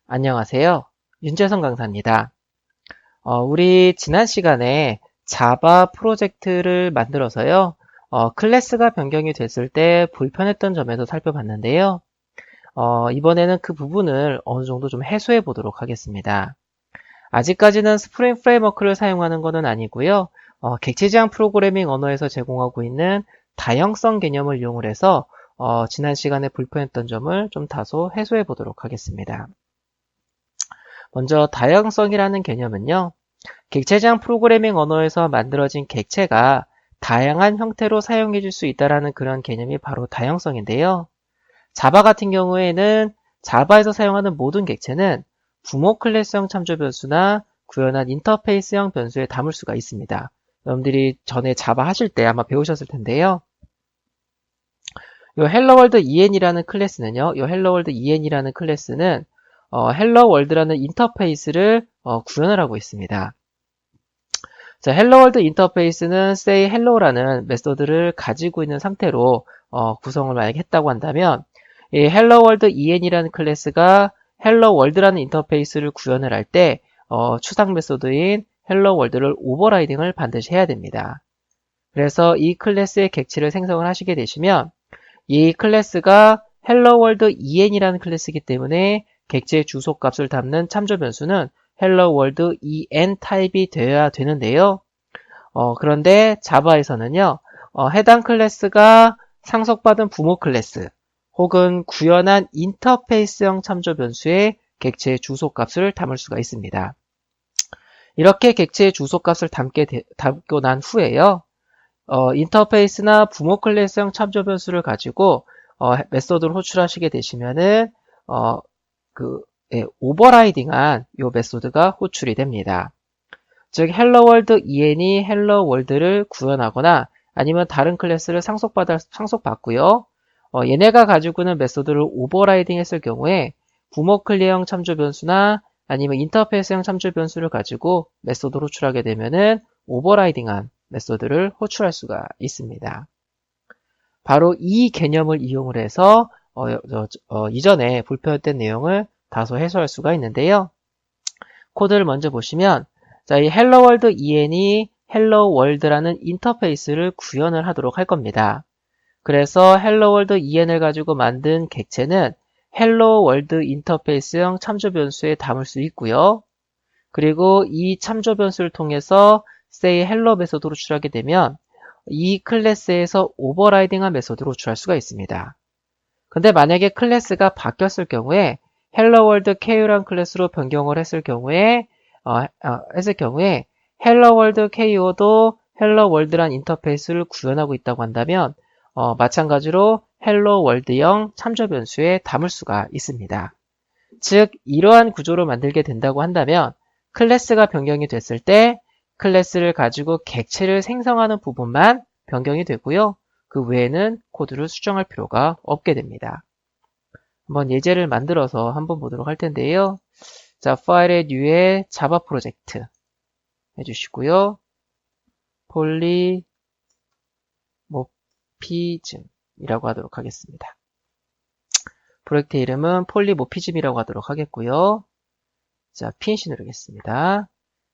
안녕하세요. 윤재성 강사입니다. 우리 지난 시간에 자바 프로젝트를 만들어서요. 클래스가 변경이 됐을 때 불편했던 점에서 살펴봤는데요. 이번에는 그 부분을 어느 정도 좀 해소해 보도록 하겠습니다. 아직까지는 스프링 프레임워크를 사용하는 것은 아니고요. 객체 지향 프로그래밍 언어에서 제공하고 있는 다형성 개념을 이용을 해서 지난 시간에 불편했던 점을 좀 다소 해소해 보도록 하겠습니다. 먼저 다양성이라는 개념은요. 객체지향 프로그래밍 언어에서 만들어진 객체가 다양한 형태로 사용해 줄 수 있다는 그런 개념이 바로 다양성인데요. 자바 같은 경우에는 자바에서 사용하는 모든 객체는 부모 클래스형 참조 변수나 구현한 인터페이스형 변수에 담을 수가 있습니다. 여러분들이 전에 자바 하실 때 아마 배우셨을 텐데요. 요 헬로월드 en이라는 클래스는요. 요 헬로월드 en이라는 클래스는 헬로월드라는 인터페이스를 구현을 하고 있습니다. 자, 헬로월드 인터페이스는 say hello라는 메소드를 가지고 있는 상태로 구성을 만약에 했다고 한다면 이 헬로월드 en이라는 클래스가 헬로월드라는 인터페이스를 구현을 할 때 추상 메소드인 헬로월드를 오버라이딩을 반드시 해야 됩니다. 그래서 이 클래스의 객체를 생성을 하시게 되시면 이 클래스가 헬로월드 en이라는 클래스이기 때문에 객체의 주소값을 담는 참조 변수는 헬로월드 en 타입이 되어야 되는데요. 그런데 자바에서는요. 해당 클래스가 상속받은 부모 클래스 혹은 구현한 인터페이스형 참조 변수의 객체의 주소값을 담을 수가 있습니다. 이렇게 객체의 주소값을 담고 난 후에요. 인터페이스나 부모 클래스형 참조 변수를 가지고 메소드를 호출하시게 되시면은 오버라이딩한 이 메소드가 호출이 됩니다. 즉 헬로월드 en이 헬로월드를 구현하거나 아니면 다른 클래스를 상속받고요. 얘네가 가지고 있는 메소드를 오버라이딩 했을 경우에 부모 클리어형 참조 변수나 아니면 인터페이스형 참조 변수를 가지고 메소드를 호출하게 되면은 오버라이딩한 메소드를 호출할 수가 있습니다. 바로 이 개념을 이용을 해서 이전에 불편했던 내용을 다소 해소할 수가 있는데요. 코드를 먼저 보시면 자, 이 헬로월드 en이 헬로월드라는 인터페이스를 구현을 하도록 할 겁니다. 그래서 헬로월드 en을 가지고 만든 객체는 헬로월드 인터페이스형 참조 변수에 담을 수 있고요. 그리고 이 참조 변수를 통해서 say hello 메소드로 호출하게 되면 이 클래스에서 오버라이딩한 메소드로 호출할 수가 있습니다. 근데 만약에 클래스가 바뀌었을 경우에 헬로월드 KO라는 클래스로 변경을 했을 경우에 헬로월드 KO도 헬로월드란 인터페이스를 구현하고 있다고 한다면 마찬가지로 헬로월드형 참조 변수에 담을 수가 있습니다. 즉 이러한 구조를 만들게 된다고 한다면 클래스가 변경이 됐을 때 클래스를 가지고 객체를 생성하는 부분만 변경이 되고요. 그 외에는 코드를 수정할 필요가 없게 됩니다. 한번 예제를 만들어서 한번 보도록 할 텐데요. 자, 파일의 뉴에 자바 프로젝트 해주시고요. 폴리모피즘이라고 하도록 하겠습니다. 프로젝트 이름은 폴리모피즘이라고 하도록 하겠고요. 자, 피니시 누르겠습니다.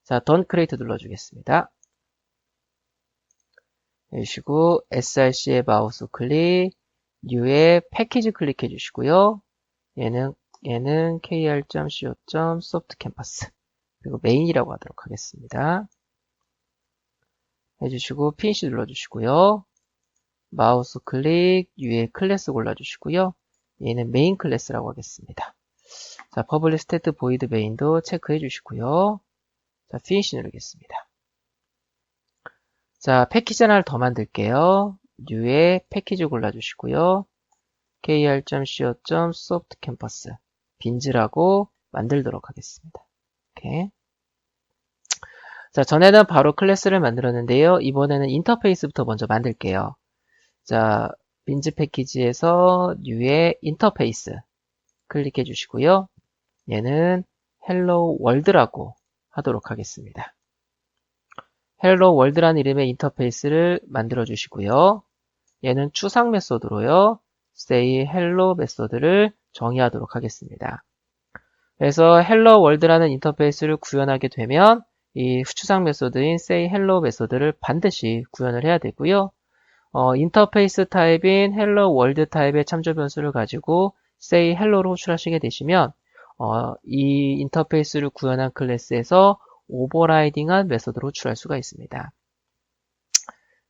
자, Done Create 눌러주겠습니다. 해주시고 src의 마우스 클릭, New의 패키지 클릭해 주시고요. 얘는 kr.co.softcanvas 그리고 메인이라고 하도록 하겠습니다. 해주시고 피니시 눌러주시고요. 마우스 클릭, New의 클래스 골라주시고요. 얘는 메인 클래스라고 하겠습니다. 자, public state void main도 체크해 주시고요. 자, 피니시 누르겠습니다. 자, 패키지 하나를 더 만들게요. New의 패키지 골라주시고요. kr.co.softcanvas 빈즈라고 만들도록 하겠습니다. 이렇게. 자, 전에는 바로 클래스를 만들었는데요. 이번에는 인터페이스부터 먼저 만들게요. 자, 빈즈 패키지에서 New의 인터페이스 클릭해 주시고요. 얘는 hello world라고 하도록 하겠습니다. hello world라는 이름의 인터페이스를 만들어 주시고요. 얘는 추상 메소드로요. say hello 메소드를 정의하도록 하겠습니다. 그래서 hello world라는 인터페이스를 구현하게 되면 이 추상 메소드인 say hello 메소드를 반드시 구현을 해야 되고요. 인터페이스 타입인 hello world 타입의 참조 변수를 가지고 say hello로 호출하시게 되시면 이 인터페이스를 구현한 클래스에서 오버라이딩한 메소드로 호출할 수가 있습니다.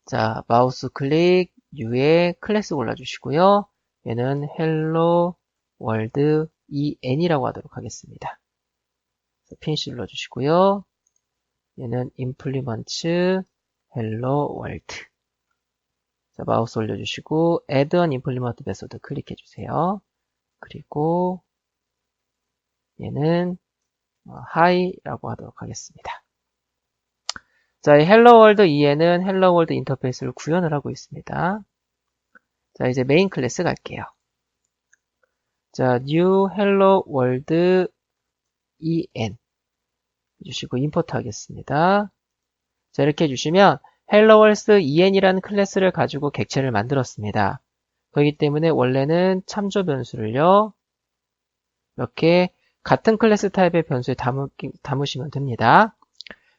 자, 마우스 클릭 U에 클래스 골라주시고요. 얘는 hello world en이라고 하도록 하겠습니다. 피니시 눌러주시고요. 얘는 implement hello world. 자, 마우스 올려주시고 add an implement 메소드 클릭해주세요. 그리고 얘는 hi라고 하도록 하겠습니다. 자, 이 hello world en은 hello world 인터페이스를 구현을 하고 있습니다. 자, 이제 메인 클래스 갈게요. 자, new hello world en 해주시고 임포트 하겠습니다. 자, 이렇게 해주시면 hello world en이라는 클래스를 가지고 객체를 만들었습니다. 그렇기 때문에 원래는 참조 변수를요, 이렇게 같은 클래스 타입의 변수에 담으시면 됩니다.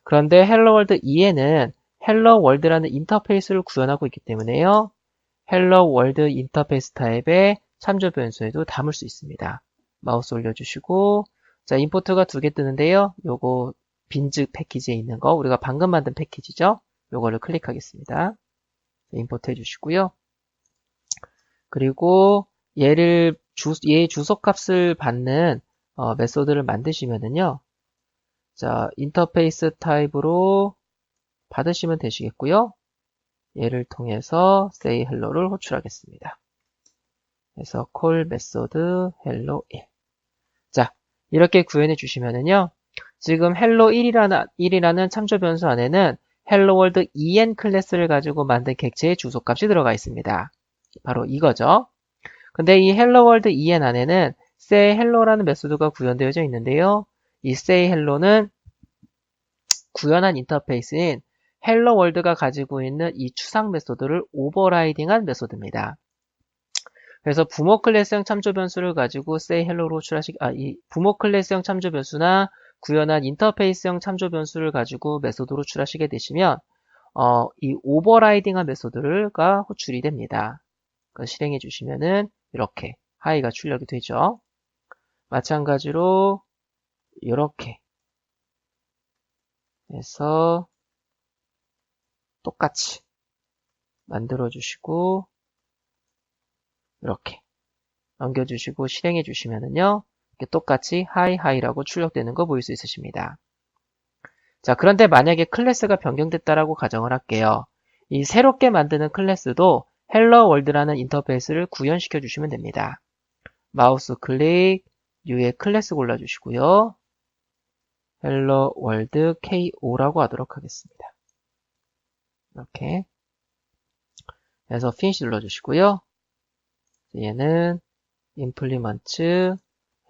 그런데 hello world en은 hello world라는 인터페이스를 구현하고 있기 때문에요, hello world 인터페이스 타입의 참조 변수에도 담을 수 있습니다. 마우스 올려주시고, 자, 임포트가 2개 뜨는데요. 요거 빈즈 패키지에 있는 거, 우리가 방금 만든 패키지죠. 요거를 클릭하겠습니다. 임포트 해주시고요. 그리고 얘 주소값을 받는 메소드를 만드시면은요. 자, 인터페이스 타입으로 받으시면 되시겠고요. 얘를 통해서 say hello를 호출하겠습니다. 그래서 call 메소드 hello 1. 자, 이렇게 구현해 주시면은요. 지금 hello 1이라는 참조 변수 안에는 hello world en 클래스를 가지고 만든 객체의 주소값이 들어가 있습니다. 바로 이거죠. 근데 이 hello world en 안에는 say hello라는 메소드가 구현되어져 있는데요. 이 say hello는 구현한 인터페이스인 hello world가 가지고 있는 이 추상 메소드를 오버라이딩한 메소드입니다. 그래서 부모 클래스형 참조 변수를 가지고 say hello로 이 부모 클래스형 참조 변수나 구현한 인터페이스형 참조 변수를 가지고 메소드로 호출하시게 되시면 이 오버라이딩한 메소드가 호출이 됩니다. 실행해 주시면은 이렇게 hi가 출력이 되죠. 마찬가지로 이렇게 해서 똑같이 만들어 주시고 이렇게 넘겨주시고 실행해 주시면은요, 이렇게 똑같이 hi라고 출력되는 거 보일 수 있으십니다. 자, 그런데 만약에 클래스가 변경됐다라고 가정을 할게요. 이 새롭게 만드는 클래스도 hello world라는 인터페이스를 구현시켜 주시면 됩니다. 마우스 클릭, U에 클래스 골라주시고요. hello world KO라고 하도록 하겠습니다. 이렇게 해서 finish 눌러주시고요. 얘는 implement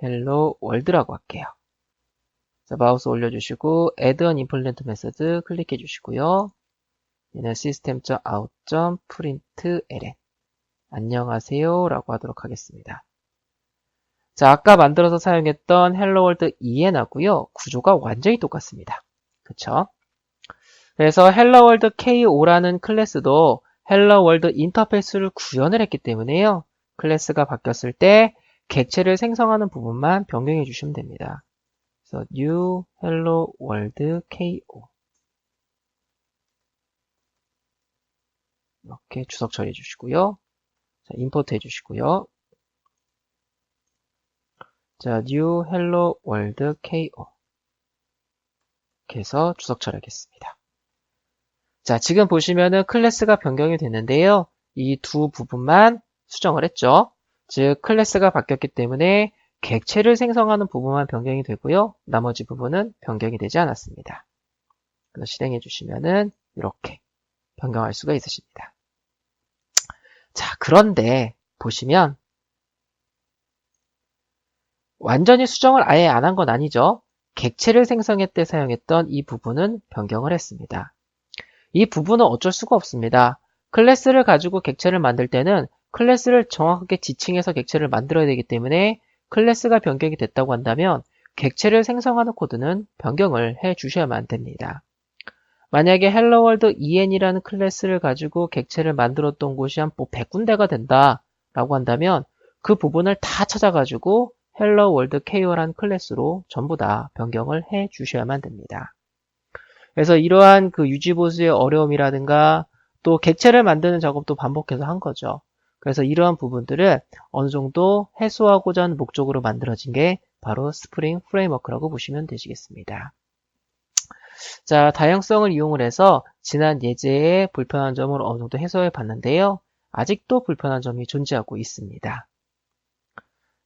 hello world라고 할게요. 자, 마우스 올려주시고 add an implement method 클릭해 주시고요. 얘는 system.out.println 안녕하세요 라고 하도록 하겠습니다. 자, 아까 만들어서 사용했던 hello world en하고요, 구조가 완전히 똑같습니다. 그쵸? 그래서 hello world KO라는 클래스도 hello world 인터페이스를 구현을 했기 때문에요, 클래스가 바뀌었을 때 객체를 생성하는 부분만 변경해 주시면 됩니다. 그래서 new hello world KO 이렇게 주석 처리해 주시고요. 자, 임포트 해 주시고요. 자, new hello world KO 이렇게 해서 주석 처리하겠습니다. 자, 지금 보시면은 클래스가 변경이 됐는데요. 이 두 부분만 수정을 했죠. 즉, 클래스가 바뀌었기 때문에 객체를 생성하는 부분만 변경이 되고요. 나머지 부분은 변경이 되지 않았습니다. 그래서 실행해 주시면은 이렇게 변경할 수가 있으십니다. 자, 그런데 보시면 완전히 수정을 아예 안 한 건 아니죠. 객체를 생성할 때 사용했던 이 부분은 변경을 했습니다. 이 부분은 어쩔 수가 없습니다. 클래스를 가지고 객체를 만들 때는 클래스를 정확하게 지칭해서 객체를 만들어야 되기 때문에 클래스가 변경이 됐다고 한다면 객체를 생성하는 코드는 변경을 해 주셔야만 됩니다. 만약에 hello world en이라는 클래스를 가지고 객체를 만들었던 곳이 한 100군데가 된다 라고 한다면 그 부분을 다 찾아가지고 hello world ko라는 클래스로 전부 다 변경을 해 주셔야만 됩니다. 그래서 이러한 그 유지보수의 어려움이라든가 또 객체를 만드는 작업도 반복해서 한 거죠. 그래서 이러한 부분들을 어느 정도 해소하고자 하는 목적으로 만들어진 게 바로 스프링 프레임워크라고 보시면 되시겠습니다. 자, 다양성을 이용을 해서 지난 예제의 불편한 점을 어느 정도 해소해 봤는데요. 아직도 불편한 점이 존재하고 있습니다.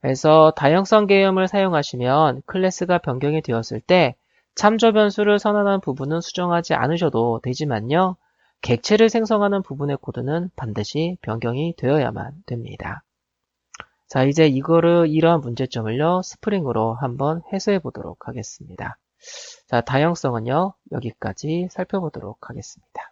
그래서 다양성 개념을 사용하시면 클래스가 변경이 되었을 때 참조 변수를 선언한 부분은 수정하지 않으셔도 되지만요. 객체를 생성하는 부분의 코드는 반드시 변경이 되어야만 됩니다. 자, 이제 이러한 문제점을요, 스프링으로 한번 해소해 보도록 하겠습니다. 자, 다양성은요, 여기까지 살펴보도록 하겠습니다.